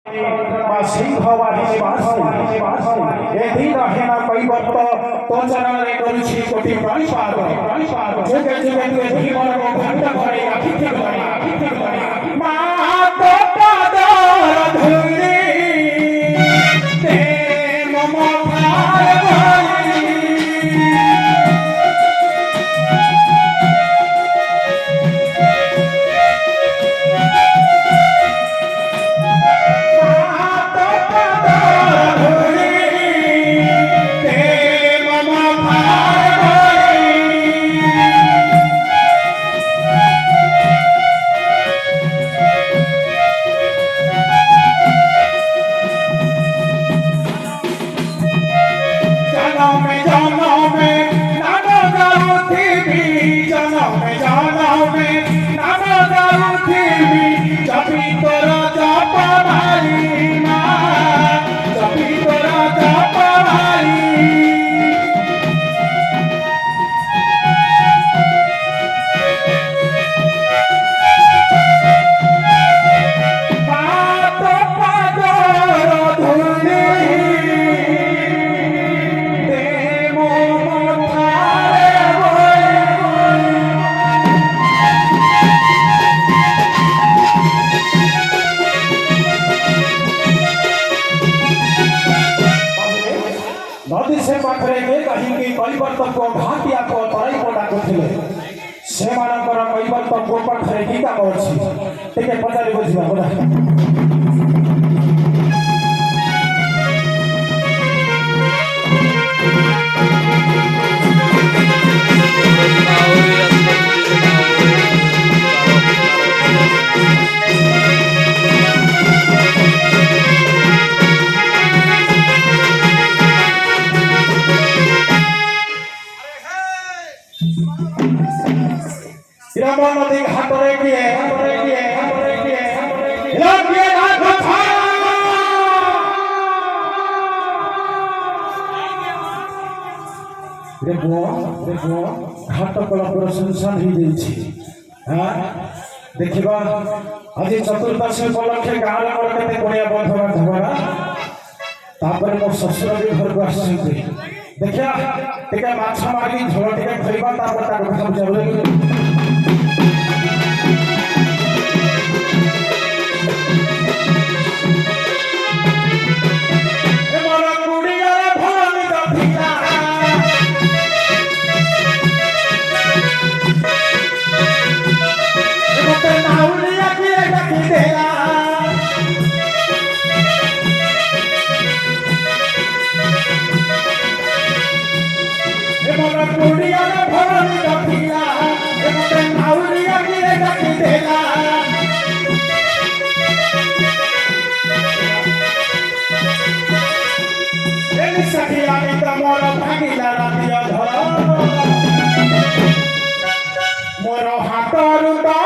सिंहवादी यदि रहे न कैवर्त तो चरणरे करुछि कोटि प्रणिपात जुगे जुगे तुए जीवन को भक्त करे अतिथि करे मात पादर धूली ते मम भार भरी नदी से पाखरे के कहीं कैवर्त को भाटिया को तराई को डाकुथिले से मानकर कैवर्त को पाखरे की काम अछि तेके पचारि बुझिबा बोला इरामो नदी घाटरे किए इलाके घाट था देखो घाट पर सुनसान ही देछि हां देखिबा आज चतुर्दशी उपलक्षे गाल पर केते कोणिया बंधवा धबरा तापर मो ससुर भी घर को आछिते देखिया टिके माछ मारी झोल टिके खइबा तापर ता खाउ जरूरी मोर हाथरू तो